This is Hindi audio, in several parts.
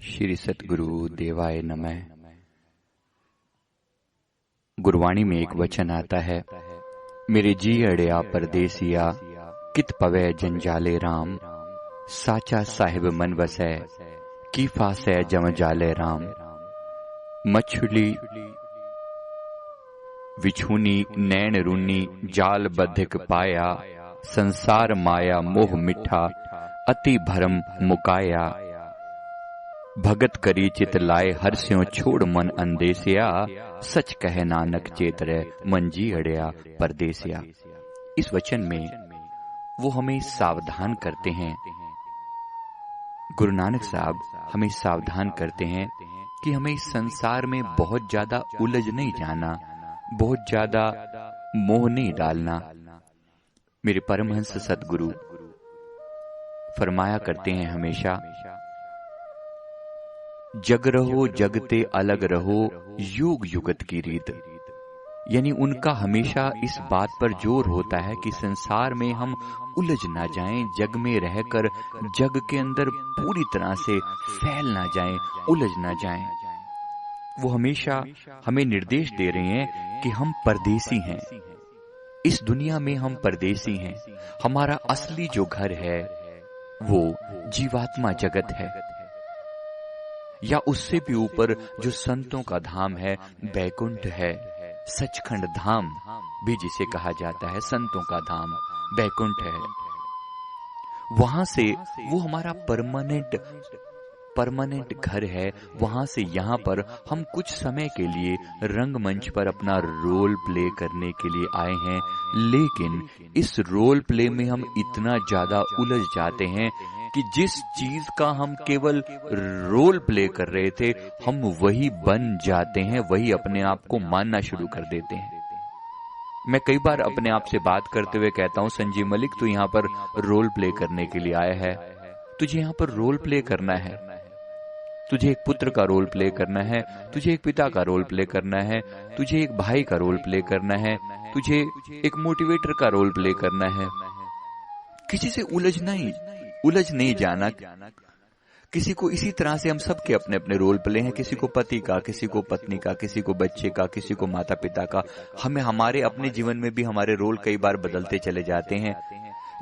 श्री सतगुरु देवाय नमः। गुरवाणी में एक वचन आता है, मेरे जी अड़िया परदेसिया कित पवै जंजाले राम, साचा साहिब मन वसै की फासै जम जाले राम। मछली विछूनी नैन रूनी जाल बधिक पाया, संसार माया मोह मिठा अति भरम मुकाया। भगत करी चित लाए हर स्यों छोड़ मन अंदेसिया, सच कहे नानक चेत रे मन जी अड़िया परदेसिया। इस वचन में वो हमें सावधान करते हैं, गुरु नानक साहब हमें सावधान करते हैं कि हमें इस संसार में बहुत ज्यादा उलझ नहीं जाना, बहुत ज्यादा मोह नहीं डालना। मेरे परमहंस सतगुरु फरमाया करते हैं हमेशा, जग रहो जगते अलग रहो युग युगत की रीत। यानी उनका हमेशा इस बात पर जोर होता है कि संसार में हम उलझ ना जाएं, जग में रहकर जग के अंदर पूरी तरह से फैल ना जाएं, उलझ ना जाएं। वो हमेशा हमें निर्देश दे रहे हैं कि हम परदेसी हैं, इस दुनिया में हम परदेसी हैं। हमारा असली जो घर है वो जीवात्मा जगत है, या उससे भी ऊपर जो संतों का धाम है बैकुंठ है, सचखंड धाम भी जिसे कहा जाता है, संतों का धाम बैकुंठ है। वहां से वो हमारा परमानेंट घर है। वहां से यहाँ पर हम कुछ समय के लिए रंगमंच पर अपना रोल प्ले करने के लिए आए हैं, लेकिन इस रोल प्ले में हम इतना ज्यादा उलझ जाते हैं कि जिस चीज का हम केवल रोल प्ले कर रहे थे, हम वही बन जाते हैं, वही अपने आप को मानना शुरू कर देते हैं। मैं कई बार अपने आप से बात करते हुए कहता हूं, संजीव मलिक तू यहाँ पर रोल प्ले करने के लिए आया है, तुझे यहाँ पर रोल प्ले करना है, तुझे एक पुत्र का रोल प्ले करना है, तुझे एक पिता का रोल प्ले करना है, तुझे एक भाई का रोल प्ले करना है, तुझे एक मोटिवेटर का रोल प्ले करना है। किसी से उलझ नहीं जाना। किसी को इसी तरह से हम सबके अपने अपने रोल प्ले हैं, किसी को पति का, किसी को पत्नी का, किसी को बच्चे का, किसी को माता पिता का। हमें हमारे अपने जीवन में भी हमारे रोल कई बार बदलते चले जाते हैं,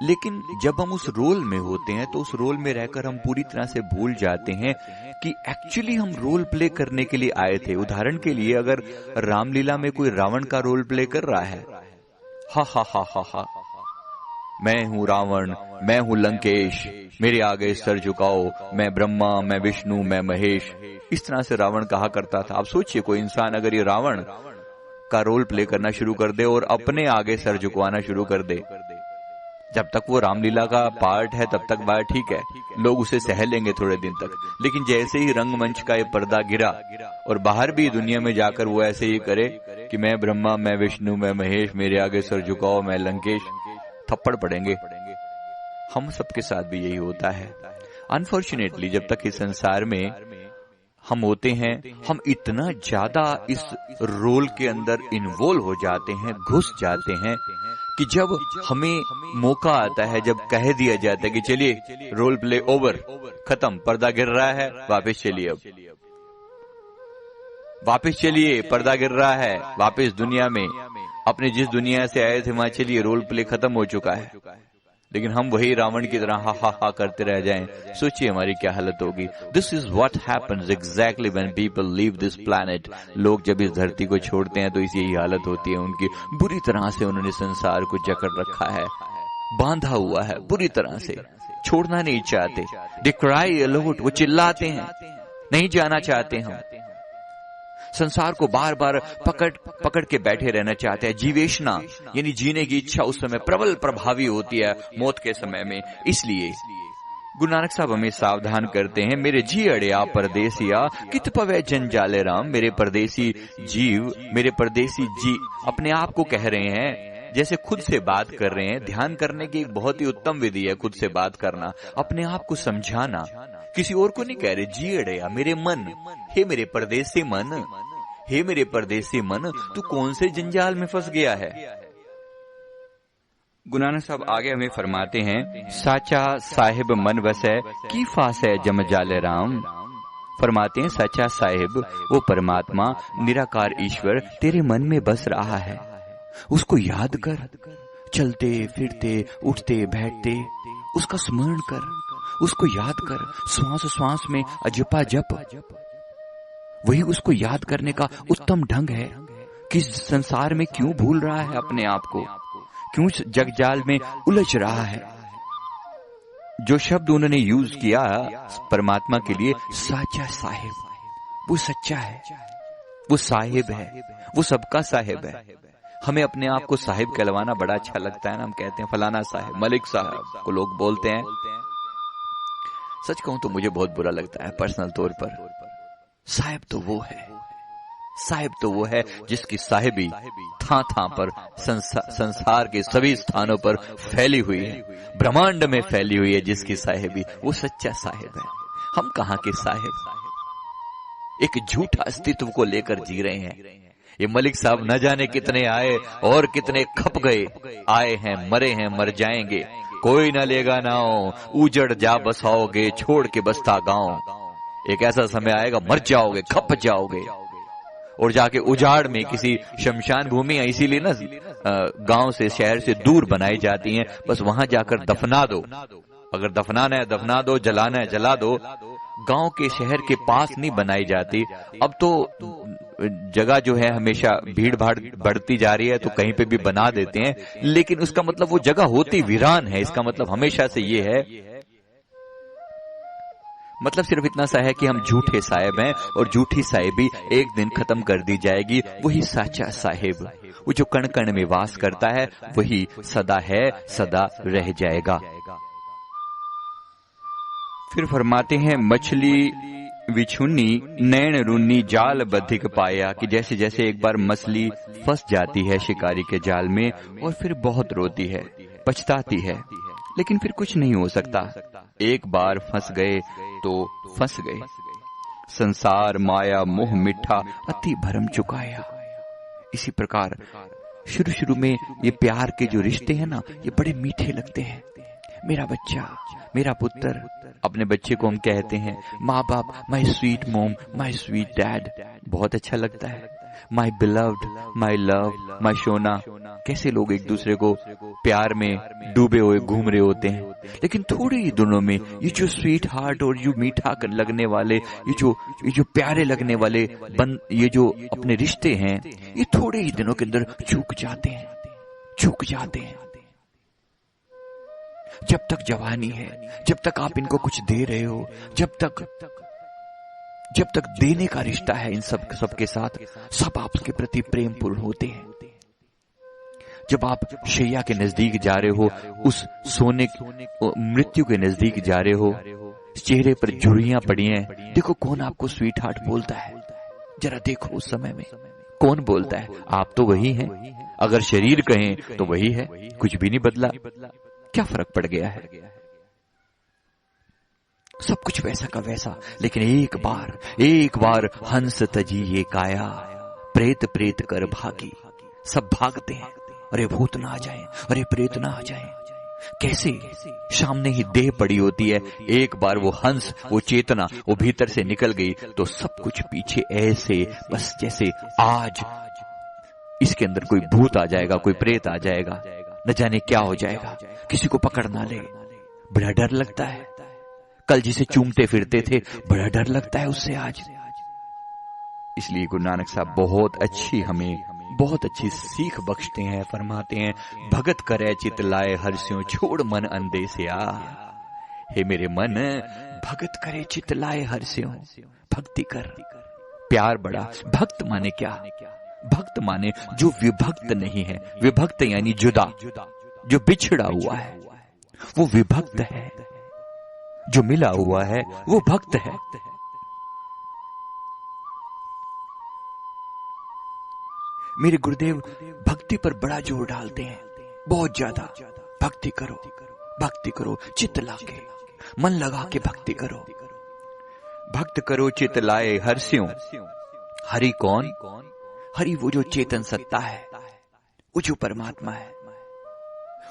लेकिन जब हम उस रोल में होते हैं तो उस रोल में रहकर हम पूरी तरह से भूल जाते हैं कि एक्चुअली हम रोल प्ले करने के लिए आए थे। उदाहरण के लिए, अगर रामलीला में कोई रावण का रोल प्ले कर रहा है, हा हा हा हा हा, मैं हूं रावण, मैं हूं लंकेश, मेरे आगे सर झुकाओ, मैं ब्रह्मा, मैं विष्णु, मैं महेश, इस तरह से रावण कहा करता था। आप सोचिए, कोई इंसान अगर ये रावण का रोल प्ले करना शुरू कर दे और अपने आगे सर झुकवाना शुरू कर दे, जब तक वो रामलीला का पार्ट है तब तक बात ठीक है, लोग उसे सह लेंगे थोड़े दिन तक। लेकिन जैसे ही रंगमंच का ये पर्दा गिरा और बाहर भी दुनिया में जाकर वो ऐसे ही करे कि मैं ब्रह्मा, मैं विष्णु, मैं महेश, मेरे आगे सर झुकाओ, मैं लंकेश, थप्पड़ पड़ेंगे। हम सबके साथ भी यही होता है। अनफॉर्चुनेटली जब तक इस संसार में हम होते हैं, हम इतना ज्यादा इस रोल के अंदर इन्वॉल्व हो जाते हैं, घुस जाते हैं, कि जब हमें मौका आता है, जब कह दिया जाता है कि चलिए रोल प्ले ओवर, खत्म, पर्दा गिर रहा है, वापस चलिए, अब वापस चलिए, पर्दा गिर रहा है, वापस दुनिया में, अपने जिस दुनिया से आए थे वहां चलिए, रोल प्ले खत्म हो चुका है। लेकिन हम वही रावण की तरह हा हा हा करते रह जाएं, सोचिए हमारी क्या हालत होगी। This is what happens exactly when people leave this planet. लोग जब इस धरती को छोड़ते हैं तो इसी यही हालत होती है उनकी। बुरी तरह से उन्होंने संसार को जकड़ रखा है, बांधा हुआ है, बुरी तरह से छोड़ना नहीं चाहते। दे क्राई अलाउड, वो चिल्लाते हैं, नहीं जाना चाहते हम। संसार को बार बार पकड़ के बैठे रहना चाहते हैं। जीवेशना यानी जीने की इच्छा उस समय प्रबल प्रभावी होती है मौत के समय में। इसलिए गुरु नानक साहब हमें सावधान करते हैं, मेरे जी अड़िया परदेसिया कित पवै जंजाले राम। मेरे परदेसी जीव, मेरे परदेसी जी अपने आप को कह रहे हैं, जैसे खुद से बात कर रहे हैं। ध्यान करने की एक बहुत ही उत्तम विधि है खुद से बात करना, अपने आप को समझाना, किसी और को नहीं कह रहे। जी अड़िया मेरे मन, हे मेरे परदेसी मन, हे मेरे परदेसी मन, तू कौन से जंजाल में फंस गया है। गुरु नानक साहब आगे हमें फरमाते हैं, साचा साहिब मन वसै की फासै जम जाले राम। फरमाते हैं सच्चा साहिब वो परमात्मा निराकार ईश्वर तेरे मन में बस रहा है, उसको याद कर। चलते फिरते उठते बैठते उसका स्मरण कर, उसको याद कर। श्वास श्वास में अजपा जप, वही उसको याद करने का उत्तम ढंग है कि संसार में क्यों भूल रहा है अपने आप को, क्यों जगजाल में उलझ रहा है। जो शब्द उन्होंने यूज किया परमात्मा के लिए, साचा साहिब, वो सच्चा है, वो साहिब है, वो सबका साहिब है। हमें अपने आप को साहिब कहलवाना बड़ा अच्छा लगता है ना, हम कहते हैं फलाना साहिब, मलिक साहब को लोग बोलते हैं। सच कहूं तो मुझे बहुत बुरा लगता है पर्सनल तौर पर। साहिब तो वो है, साहिब तो वो है जिसकी साहिबी थां पर संसार के सभी स्थानों पर फैली हुई है, ब्रह्मांड में फैली हुई है जिसकी साहिबी, वो सच्चा साहिब है। हम कहां के साहिब, एक झूठा अस्तित्व को लेकर जी रहे हैं। ये मलिक साहब न जाने कितने आए और कितने खप गए, आए हैं मरे हैं मर जाएंगे, कोई न लेगा नाव, उजड़ जा बसाओगे छोड़ के बसता गांव। एक ऐसा समय आएगा मर जाओगे, खप जाओगे और जाके उजाड़ में किसी शमशान भूमि, इसीलिए ना गांव से शहर से दूर बनाई जाती हैं, बस वहां जाकर दफना दो। अगर दफनाना है दफना दो, जलाना है जला दो। गांव के शहर के पास नहीं बनाई जाती। अब तो जगह जो है हमेशा भीड़ भाड़ बढ़ती जा रही है तो कहीं पे भी बना देते हैं, लेकिन उसका मतलब वो जगह होती वीरान है। इसका मतलब हमेशा से ये है, मतलब सिर्फ इतना सा है कि हम झूठे साहिब हैं और झूठी साहिबी एक दिन खत्म कर दी जाएगी। वही साचा साहिब, वो जो कण कण में वास करता है, वही सदा है, सदा रह जाएगा। फिर फरमाते हैं मछली विछुन्नी नैन रूनी जाल बधिक पाया, कि जैसे जैसे एक बार मछली फंस जाती है शिकारी के जाल में और फिर बहुत रोती है, पछताती है, लेकिन फिर कुछ नहीं हो सकता। एक बार फंस गए तो फंस गए। संसार माया मोह मिठा अति भरम चुकाया। इसी प्रकार शुरू शुरू में ये प्यार के जो रिश्ते हैं ना, ये बड़े मीठे लगते हैं। मेरा बच्चा, मेरा पुत्र, अपने बच्चे को हम कहते हैं माँ बाप, माई स्वीट मोम, माई स्वीट डैड, बहुत अच्छा लगता है। माई बिलव्ड, माई लव, माई सोना। कैसे लोग एक दूसरे को प्यार में डूबे हुए घूम रहे होते हैं, लेकिन थोड़े ही दिनों में ये जो स्वीट हार्ट और ये मीठा लगने वाले, ये जो प्यारे लगने वाले ये जो अपने रिश्ते हैं, ये थोड़े ही दिनों के अंदर झुक जाते हैं, झुक जाते हैं। जब तक जवानी है, जब तक आप इनको कुछ दे रहे हो, जब तक देने का रिश्ता है इन सब के साथ, सब आपके प्रति प्रेम पूर्ण होते हैं। जब आप शैया के नजदीक जा रहे हो, उस सोने मृत्यु के नजदीक जा रहे हो, चेहरे पर झुर्रियां पड़ी हैं, देखो कौन आपको स्वीट हार्ट बोलता है। जरा देखो उस समय में कौन बोलता है। आप तो वही हैं। अगर शरीर कहें तो वही है, कुछ भी नहीं बदला। क्या फर्क पड़ गया है? सब कुछ वैसा का वैसा। लेकिन एक बार हंस तजी ये काया, प्रेत प्रेत कर भागी। सब भागते हैं, अरे भूत ना आ जाए, अरे प्रेत ना आ जाए। कैसे? सामने ही देह पड़ी होती है, एक बार वो हंस, वो चेतना, वो भीतर से निकल गई तो सब कुछ पीछे ऐसे, बस जैसे आज इसके अंदर कोई भूत आ जाएगा, कोई प्रेत आ जाएगा, न जाने क्या हो जाएगा, किसी को पकड़ ना ले। बड़ा डर लगता है। कल जिसे चूमते फिरते थे, बड़ा डर लगता है उससे आज। इसलिए गुरु नानक साहब बहुत अच्छी सीख बख्शते हैं। फरमाते हैं भगत करे चित लाए हर्ष्यों, छोड़ मन अंधे से आ। हे मेरे मन, भगत करे चित लाए हर्ष्यों, भक्ति कर, प्यार बड़ा। भक्त माने क्या? भक्त माने जो विभक्त नहीं है। विभक्त यानी जुदा, जो बिछड़ा हुआ है वो विभक्त है, जो मिला हुआ है वो भक्त है। मेरे गुरुदेव भक्ति पर बड़ा जोर डालते हैं, बहुत ज्यादा। भक्ति करो, भक्ति करो, चित्त लाके, मन लगा के भक्ति करो। भक्त करो चित्त लाए हर्ष्यों। हरि कौन? हरि वो जो चेतन सत्ता है, वो जो परमात्मा है,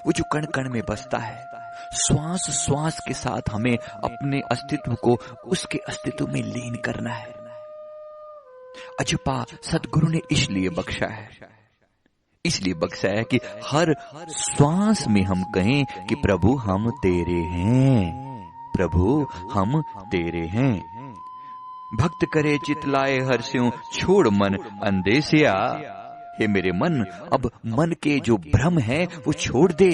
वो जो कण कण में बसता है, श्वास श्वास के साथ हमें अपने अस्तित्व को उसके अस्तित्व में लीन करना है। अजपा सदगुरु ने इसलिए बख्शा है, इसलिए बख्शा है कि हर श्वास में हम कहें कि प्रभु हम तेरे हैं, प्रभु हम तेरे हैं। भक्त करे चित लाए हर्ष्यों, छोड़ मन अंदेसिया। हे मेरे मन, अब मन के जो भ्रम है वो छोड़ दे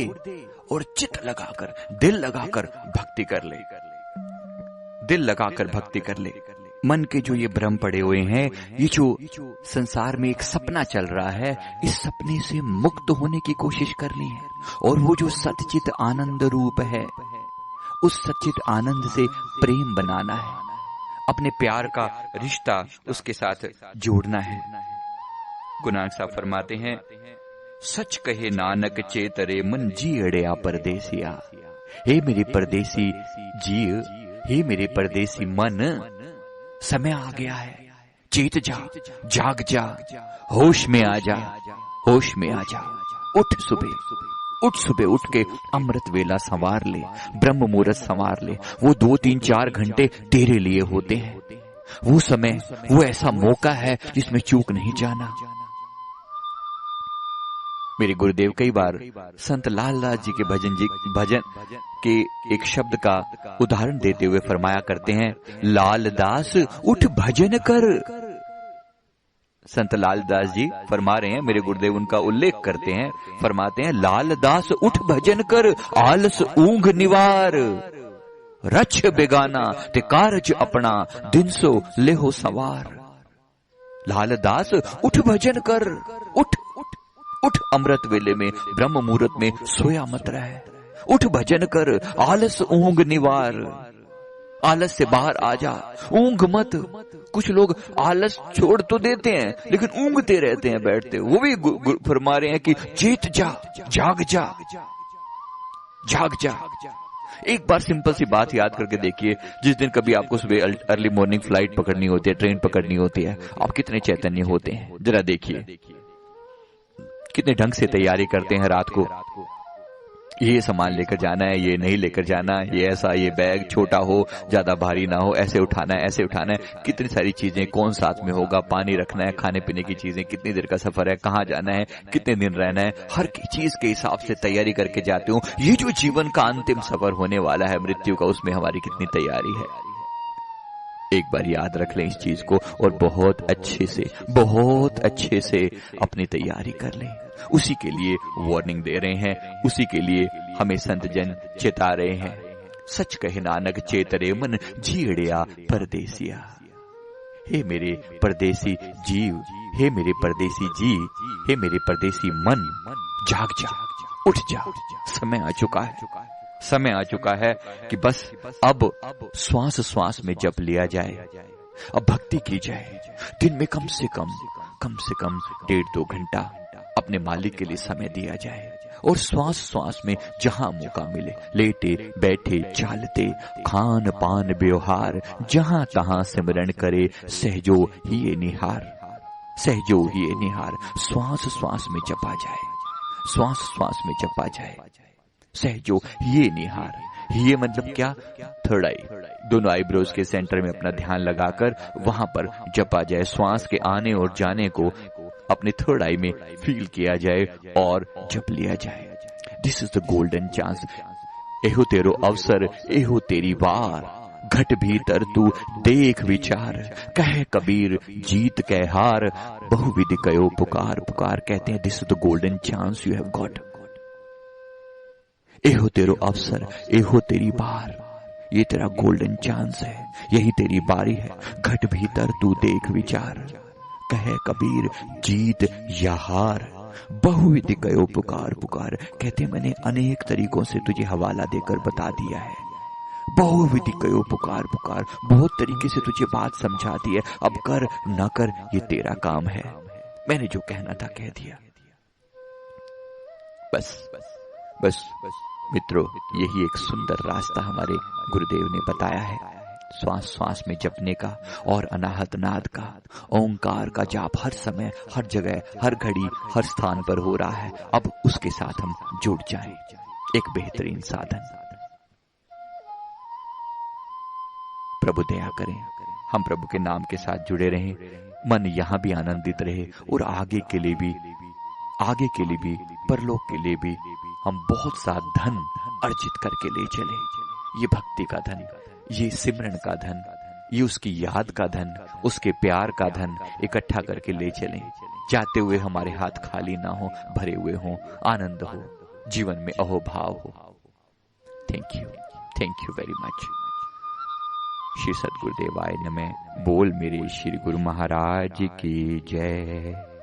और चित लगाकर, दिल लगाकर भक्ति कर ले, दिल लगाकर भक्ति कर ले। मन के जो ये भ्रम पड़े हुए हैं, ये जो संसार में एक सपना चल रहा है, इस सपने से मुक्त होने की कोशिश करनी है। और वो जो सच्चित आनंद रूप है, उस सच्चित आनंद से प्रेम बनाना है, अपने प्यार का रिश्ता उसके साथ जोड़ना है। गुरु नानक साहब फरमाते हैं, सच कहे नानक चेतरे मन जी अड़िया परदेसिया। हे मेरे परदेसी जी, हे मेरे परदेसी मन, समय आ गया है, चेत जा, जाग जा, होश में आ जा, होश में आ जा। उठ सुबह, उठ सुबह उठ के अमृत वेला संवार ले, ब्रह्म मुहूर्त संवार ले। वो 2-3-4 घंटे तेरे लिए होते हैं। वो समय, वो ऐसा मौका है जिसमें चूक नहीं जाना। मेरे गुरुदेव कई बार संत लालदास जी के भजन के एक शब्द का उदाहरण देते हुए फरमाया करते हैं, लालदास उठ भजन कर। संत लालदास जी फरमा रहे हैं, मेरे गुरुदेव उनका उल्लेख करते हैं, फरमाते हैं, लालदास उठ भजन कर, आलस ऊंघ निवार। रछ बेगाना ते कारज अपना, दिन सो लेहो सवार। लालदास उठ भजन कर, उठ उठ अमृत वेले में, ब्रह्म मुहूर्त में सोया मत रहे। उठ भजन कर, आलस ऊंघ निवार। आलस से बाहर आ जा, ऊंघ मत। कुछ लोग आलस छोड़ तो देते हैं लेकिन ऊंघते रहते हैं बैठते। वो भी फरमा रहे हैं कि चेत जा, जाग जा, जाग जा। एक बार सिंपल सी बात याद करके देखिए, जिस दिन कभी आपको सुबह अर्ली मॉर्निंग फ्लाइट पकड़नी होती है, ट्रेन पकड़नी होती है, आप कितने चैतन्य होते हैं जरा देखिए। कितने ढंग से तैयारी करते हैं रात को, ये सामान लेकर जाना है, ये नहीं लेकर जाना, ये ऐसा, ये बैग छोटा हो, ज्यादा भारी ना हो, ऐसे उठाना है, ऐसे उठाना है। कितनी सारी चीजें, कौन साथ में होगा, पानी रखना है, खाने पीने की चीजें, कितनी देर का सफर है, कहाँ जाना है, कितने दिन रहना है, हर चीज के हिसाब से तैयारी करके जाते हो। ये जो जीवन का अंतिम सफर होने वाला है मृत्यु का, उसमें हमारी कितनी तैयारी है। एक बार याद रख लें इस चीज को और बहुत अच्छे से अपनी तैयारी कर लें। उसी के लिए वार्निंग दे रहे हैं, उसी के लिए हमें संत जन चेता रहे हैं। सच कहे नानक चेतरे मन, जीड़िया परदेसिया। हे मेरे परदेसी जीव, हे मेरे परदेसी जी, हे मेरे परदेसी मन, जाग जा, उठ जा। समय आ चुका है, समय आ चुका है कि बस अब श्वास श्वास में जप लिया जाए, अब भक्ति की जाए। दिन में कम से कम 1.5-2 घंटा अपने मालिक के लिए समय दिया जाए और श्वास श्वास में जहां मौका मिले, लेटे बैठे चालते, खान पान व्यवहार, जहां तहां सिमरन करे, सहजो ही ये निहार, सहजो ही ये निहार। श्वास श्वास में जपा जाए, श्वास श्वास में जपा जाए, सहजो ये निहार। ये मतलब क्या? थर्ड आई, दोनों आईब्रोज के सेंटर में अपना ध्यान लगाकर वहां पर जपा जाए। श्वास के आने और जाने को अपने थर्ड आई में फील किया जाए और जप लिया जाए। This is the golden chance. एहो तेरो अवसर, एहो तेरी वार, घट भीतर तू देख विचार, कह कबीर जीत कह हार, बहुविधि कयो पुकार पुकार। कहते हैं this is the golden chance you have got. एहो तेरो अवसर, एहो तेरी बार, ये तेरा गोल्डन चांस है, यही तेरी बारी है। घट भीतर तू देख विचार, कहे कबीर जीत या हार, बहुविधि कयो पुकार पुकार। कहते मैंने अनेक तरीकों से तुझे हवाला देकर बता दिया है, बहुविधि कयो पुकार पुकार, बहुत तरीके से तुझे बात समझा दी है। अब कर न कर ये तेरा काम है, मैंने जो कहना था कह दिया। बस मित्रों, यही एक सुंदर रास्ता हमारे गुरुदेव ने बताया है, श्वास श्वास में जपने का और अनाहत नाद का, ओंकार का जाप हर समय, हर जगह, हर घड़ी, हर स्थान पर हो रहा है। अब उसके साथ हम जुड़ जाएं, एक बेहतरीन साधन। प्रभु दया करें, हम प्रभु के नाम के साथ जुड़े रहें, मन यहाँ भी आनंदित रहे और आगे के लिए भी परलोक के लिए भी हम बहुत सा धन अर्जित करके ले चले। ये भक्ति का धन, ये सिमरन का धन, ये उसकी याद का धन, उसके प्यार का धन इकट्ठा करके ले चलें। जाते हुए हमारे हाथ खाली ना हो, भरे हुए हों, आनंद हो, जीवन में अहोभाव हो। Thank you very much. Shri सद्गुरुदेवाय नमः। बोल मेरे श्री गुरु महाराज की जय।